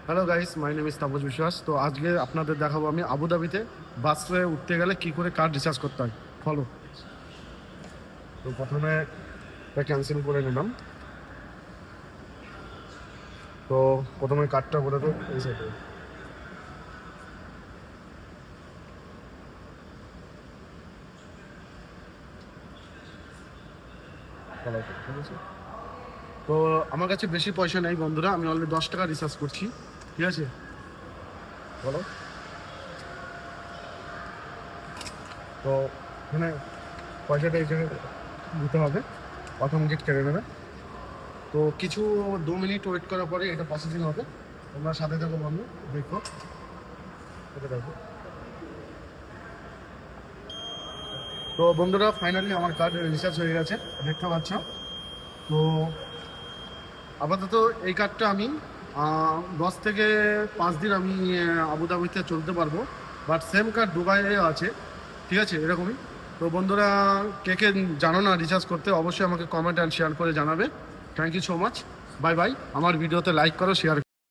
Hello guys, my name is Tapas বিশ্বাস। তো আজকে আপনাদের দেখাবো আমি আবুধাবিতে বাসে উঠতে গেলে কি করে কার্ড রিচার্জ করতে হয়। ফলো। তো প্রথমে এটা ক্যান্সেল করে নিলাম। তো প্রথমে কার্ডটা করে দেবো এই সাইডে। ঠিক আছে। তো আমার কাছে বেশি পয়সা নেই বন্ধুরা, আমি অলরেডি 10 টাকা রিচার্জ করছি। ঠিক আছে, বলো। তো এখানে পয়সাটা এই জায়গায় দিতে হবে, অটোমেটিক কেটে নেবে। তো কিছু 2 মিনিট ওয়েট করার পরে এটা প্রসেসিং হবে। তোমরা সাথে থাকো বন্ধু, দেখো এটা দেখো। তো বন্ধুরা ফাইনালি আমার কার্ড রিচার্জ হয়ে গেছে, দেখতে পাচ্ছ। তো আপাতত এই কার্ডটা আমি 10 থেকে 5 দিন আমি আবুধাবিতে চলতে পারবো। বাট সেম কার্ড দুবাইয়ে আছে, ঠিক আছে, এরকমই। তো বন্ধুরা, কে কে জানো না রিচার্জ করতে, অবশ্যই আমাকে কমেন্ট অ্যান্ড শেয়ার করে জানাবে। Thank you so much, bye bye. আমার ভিডিওতে লাইক করো, শেয়ার